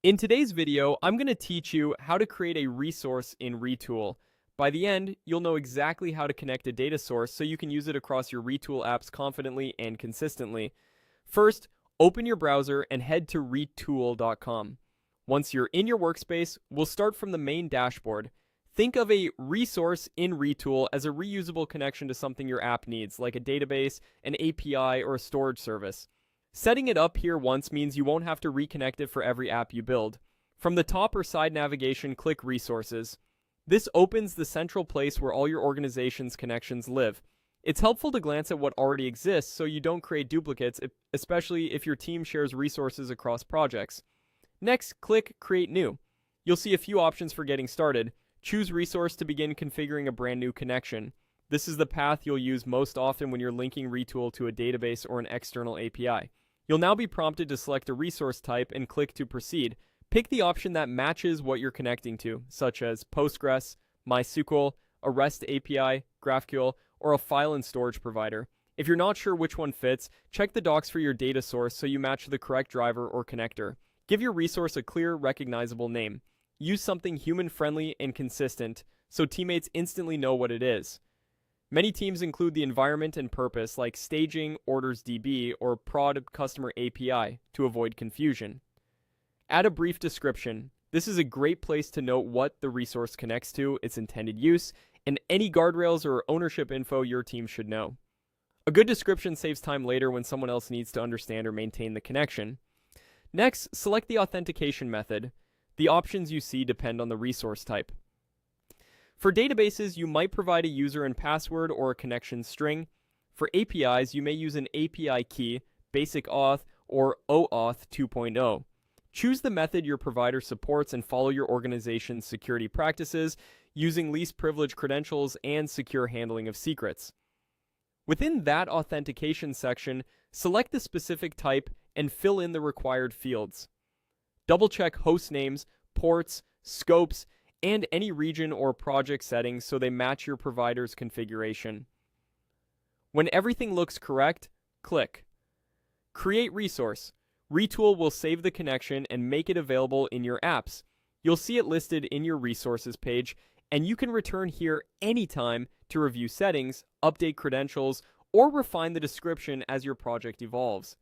In today's video, I'm going to teach you how to create a resource in Retool. By the end, you'll know exactly how to connect a data source so you can use it across your Retool apps confidently and consistently. First, open your browser and head to retool.com. Once you're in your workspace, we'll start from the main dashboard. Think of a resource in Retool as a reusable connection to something your app needs, like a database, an API, or a storage service. Setting it up here once means you won't have to reconnect it for every app you build. From the top or side navigation, click Resources. This opens the central place where all your organization's connections live. It's helpful to glance at what already exists so you don't create duplicates, especially if your team shares resources across projects. Next, click Create New. You'll see a few options for getting started. Choose Resource to begin configuring a brand new connection. This is the path you'll use most often when you're linking Retool to a database or an external API. You'll now be prompted to select a resource type and click to proceed. Pick the option that matches what you're connecting to, such as Postgres, MySQL, a REST API, GraphQL, or a file and storage provider. If you're not sure which one fits, check the docs for your data source so you match the correct driver or connector. Give your resource a clear, recognizable name. Use something human-friendly and consistent so teammates instantly know what it is. Many teams include the environment and purpose like staging, orders DB, or prod customer API to avoid confusion. Add a brief description. This is a great place to note what the resource connects to, its intended use, and any guardrails or ownership info your team should know. A good description saves time later when someone else needs to understand or maintain the connection. Next, select the authentication method. The options you see depend on the resource type. For databases, you might provide a user and password or a connection string. For APIs, you may use an API key, basic auth, or OAuth 2.0. Choose the method your provider supports and follow your organization's security practices using least privilege credentials and secure handling of secrets. Within that authentication section, select the specific type and fill in the required fields. Double-check host names, ports, scopes, and any region or project settings so they match your provider's configuration. When everything looks correct, click Create Resource. Retool will save the connection and make it available in your apps. You'll see it listed in your Resources page, and you can return here anytime to review settings, update credentials, or refine the description as your project evolves.